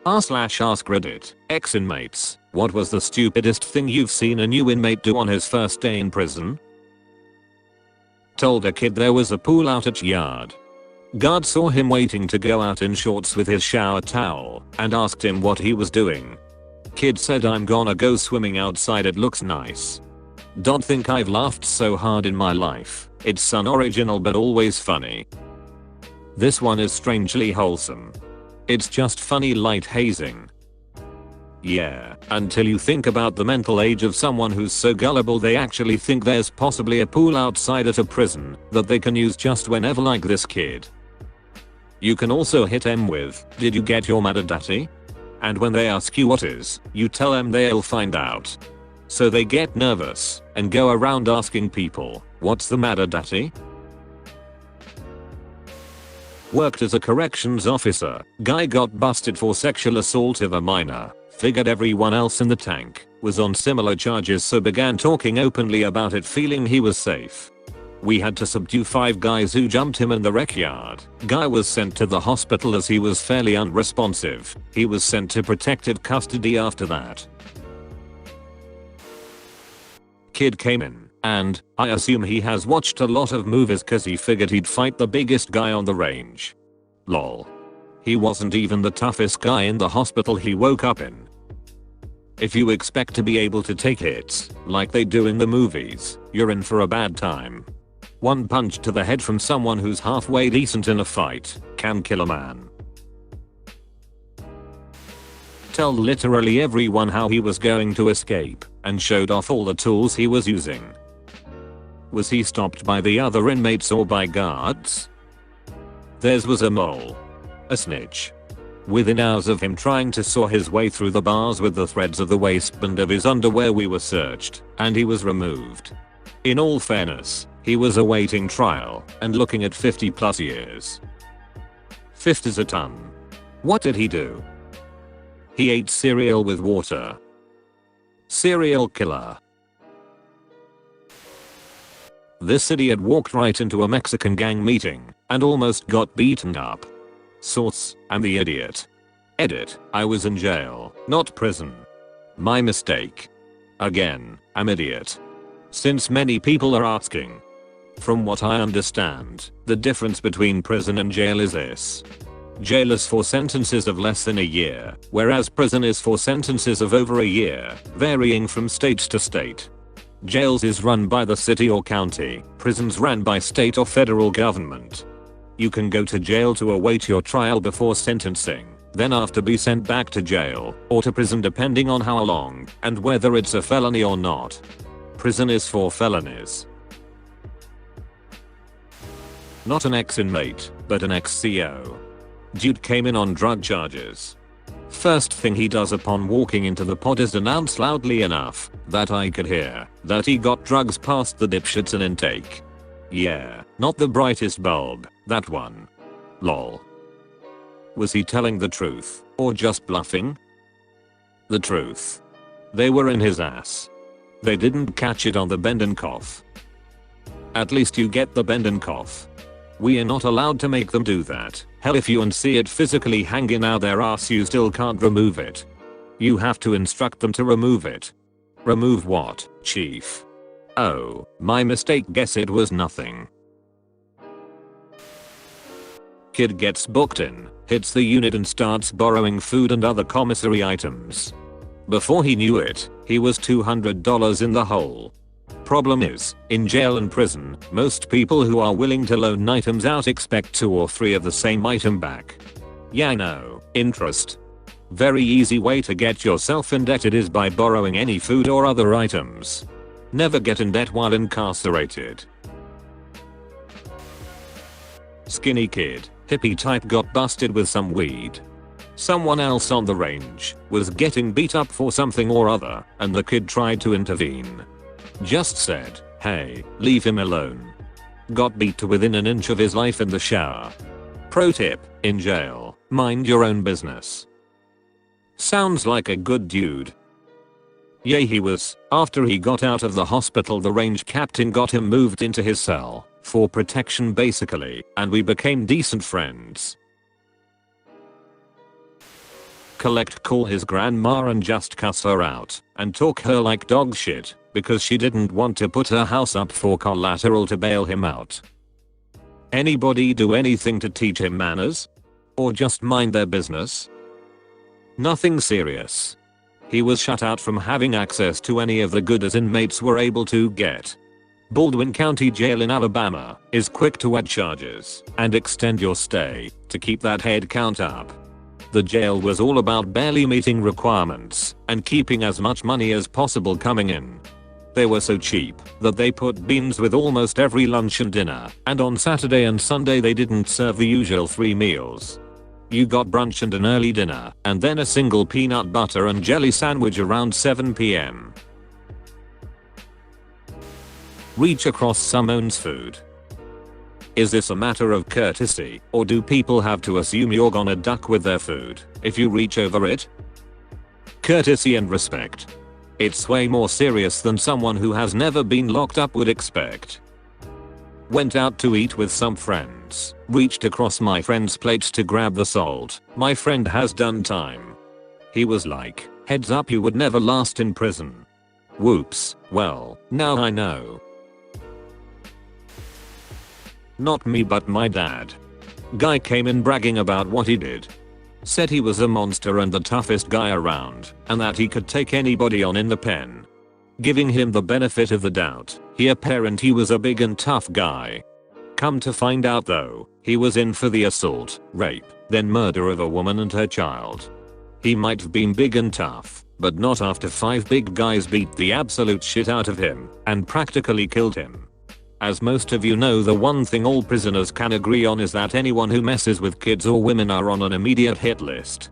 r/AskReddit, Ex-Inmates, what was the stupidest thing you've seen a new inmate do on his first day in prison? Told a kid there was a pool out at yard. Guard saw him waiting to go out in shorts with his shower towel and asked him what he was doing. Kid said, "I'm gonna go swimming outside, it looks nice." Don't think I've laughed so hard in my life. It's unoriginal but always funny. This one is strangely wholesome. It's just funny light hazing. Yeah, until you think about the mental age of someone who's so gullible they actually think there's possibly a pool outside at a prison that they can use just whenever, like this kid. You can also hit them with, "Did you get your mother daddy?" And when they ask you what is, you tell them they'll find out. So they get nervous and go around asking people, "What's the matter, daddy?" Worked as a corrections officer, guy got busted for sexual assault of a minor, figured everyone else in the tank was on similar charges, so began talking openly about it, feeling he was safe. We had to subdue 5 guys who jumped him in the rec yard. Guy was sent to the hospital as he was fairly unresponsive. He was sent to protective custody after that. Kid came in, and I assume he has watched a lot of movies cause he figured he'd fight the biggest guy on the range. Lol. He wasn't even the toughest guy in the hospital he woke up in. If you expect to be able to take hits like they do in the movies, you're in for a bad time. One punch to the head from someone who's halfway decent in a fight can kill a man. Tell literally everyone how he was going to escape and showed off all the tools he was using. Was he stopped by the other inmates or by guards? Theirs was a mole. A snitch. Within hours of him trying to saw his way through the bars with the threads of the waistband of his underwear, we were searched and he was removed. In all fairness, he was awaiting trial and looking at 50+ years. 50's a ton. What did he do? He ate cereal with water. Serial killer. This idiot walked right into a Mexican gang meeting and almost got beaten up. Source: I'm the idiot. Edit: I was in jail, not prison. My mistake. Again, I'm idiot. Since many people are asking. From what I understand, the difference between prison and jail is this. Jail is for sentences of less than a year, whereas prison is for sentences of over a year, varying from state to state. Jails is run by the city or county, prisons run by state or federal government. You can go to jail to await your trial before sentencing, then after be sent back to jail or to prison depending on how long and whether it's a felony or not. Prison is for felonies. Not an ex-inmate, but an ex-CO. Dude came in on drug charges. First thing he does upon walking into the pod is announce loudly enough that I could hear that he got drugs past the dipshits in intake. Yeah, not the brightest bulb, that one. Lol. Was he telling the truth or just bluffing? The truth. They were in his ass. They didn't catch it on the bend and cough. At least you get the bend and cough. We are not allowed to make them do that. Hell, if you and see it physically hanging out their ass, you still can't remove it. You have to instruct them to remove it. Remove what, chief? Oh, my mistake, guess it was nothing. Kid gets booked in, hits the unit and starts borrowing food and other commissary items. Before he knew it, he was $200 in the hole. Problem is, in jail and prison, most people who are willing to loan items out expect 2 or 3 of the same item back. Yeah, no, interest. Very easy way to get yourself indebted is by borrowing any food or other items. Never get in debt while incarcerated. Skinny kid, hippie type, got busted with some weed. Someone else on the range was getting beat up for something or other, and the kid tried to intervene. Just said, "Hey, leave him alone." Got beat to within an inch of his life in the shower. Pro tip: in jail, mind your own business. Sounds like a good dude. Yeah, he was. After he got out of the hospital, the range captain got him moved into his cell for protection basically, and we became decent friends. call his grandma and just cuss her out and talk her like dog shit because she didn't want to put her house up for collateral to bail him out. Anybody do anything to teach him manners? Or just mind their business? Nothing serious. He was shut out from having access to any of the goods inmates were able to get. Baldwin County Jail in Alabama is quick to add charges and extend your stay to keep that head count up. The jail was all about barely meeting requirements and keeping as much money as possible coming in. They were so cheap that they put beans with almost every lunch and dinner, and on Saturday and Sunday they didn't serve the usual 3 meals. You got brunch and an early dinner, and then a single peanut butter and jelly sandwich around 7 p.m. Reach across someone's food. Is this a matter of courtesy, or do people have to assume you're gonna duck with their food if you reach over it? Courtesy and respect. It's way more serious than someone who has never been locked up would expect. Went out to eat with some friends, reached across my friend's plate to grab the salt. My friend has done time. He was like, heads up, you would never last in prison. Whoops, well, now I know. Not me but my dad. Guy came in bragging about what he did. Said he was a monster and the toughest guy around, and that he could take anybody on in the pen. Giving him the benefit of the doubt, he apparent he was a big and tough guy. Come to find out though, he was in for the assault, rape, then murder of a woman and her child. He might have been big and tough, but not after 5 big guys beat the absolute shit out of him and practically killed him. As most of you know, the one thing all prisoners can agree on is that anyone who messes with kids or women are on an immediate hit list.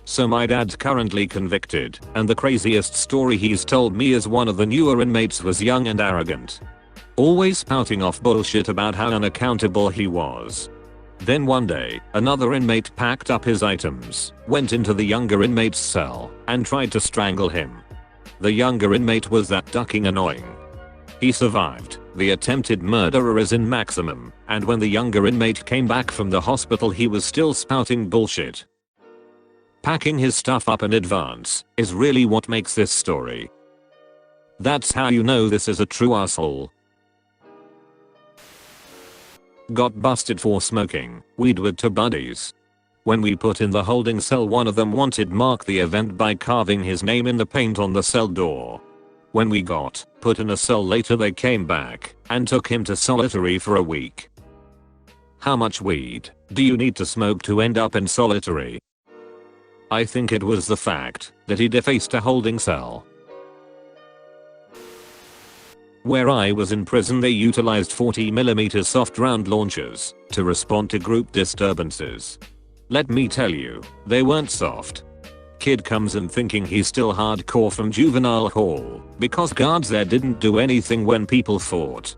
So my dad's currently convicted, and the craziest story he's told me is one of the newer inmates was young and arrogant. Always spouting off bullshit about how unaccountable he was. Then one day, another inmate packed up his items, went into the younger inmate's cell, and tried to strangle him. The younger inmate was that ducking annoying. He survived. The attempted murderer is in maximum, and when the younger inmate came back from the hospital he was still spouting bullshit. Packing his stuff up in advance is really what makes this story. That's how you know this is a true asshole. Got busted for smoking weed with 2 buddies. When we put in the holding cell, one of them wanted mark the event by carving his name in the paint on the cell door. When we got put in a cell later, they came back and took him to solitary for a week. How much weed do you need to smoke to end up in solitary? I think it was the fact that he defaced a holding cell. Where I was in prison, they utilized 40mm soft round launchers to respond to group disturbances. Let me tell you, they weren't soft. Kid comes in thinking he's still hardcore from juvenile hall because guards there didn't do anything when people fought.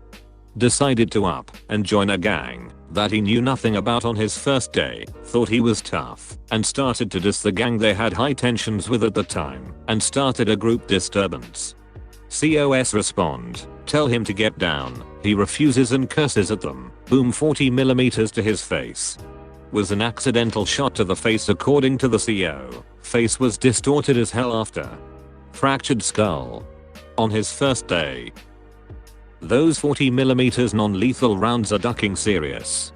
Decided to up and join a gang that he knew nothing about on his first day, thought he was tough, and started to diss the gang they had high tensions with at the time, and started a group disturbance. COS respond, tell him to get down, he refuses and curses at them, boom, 40mm to his face. Was an accidental shot to the face according to the CO. Face was distorted as hell after. Fractured skull. On his first day. Those 40mm non-lethal rounds are ducking serious.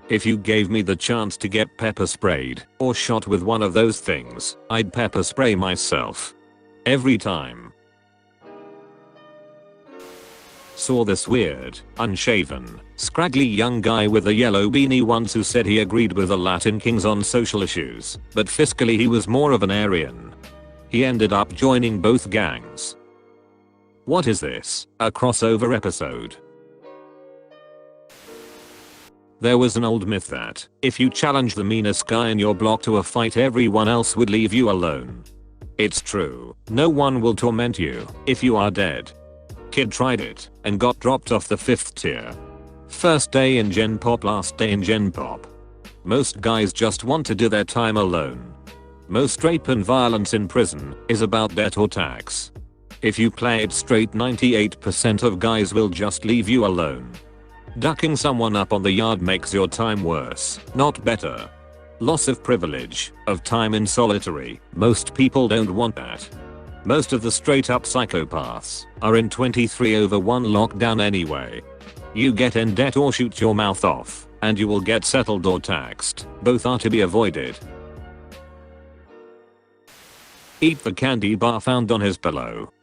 If you gave me the chance to get pepper sprayed or shot with one of those things, I'd pepper spray myself. Every time. Saw this weird, unshaven, scraggly young guy with a yellow beanie once who said he agreed with the Latin kings on social issues, but fiscally he was more of an Aryan. He ended up joining both gangs. What is this? A crossover episode? There was an old myth that if you challenge the meanest guy in your block to a fight, everyone else would leave you alone. It's true, no one will torment you if you are dead. Kid tried it and got dropped off the 5th tier. First day in Gen Pop, last day in Gen Pop. Most guys just want to do their time alone. Most rape and violence in prison is about debt or tax. If you play it straight, 98% of guys will just leave you alone. Ducking someone up on the yard makes your time worse, not better. Loss of privilege, of time in solitary. Most people don't want that. Most of the straight up psychopaths are in 23/1 lockdown anyway. You get in debt or shoot your mouth off, and you will get settled or taxed. Both are to be avoided. Eat the candy bar found on his pillow.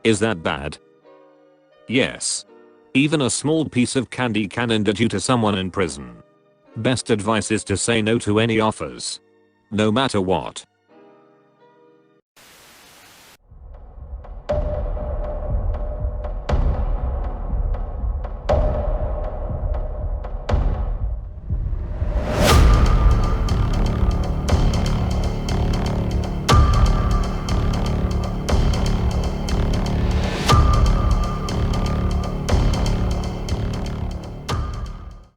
Is that bad? Yes. Even a small piece of candy can endanger you to someone in prison. Best advice is to say no to any offers. No matter what.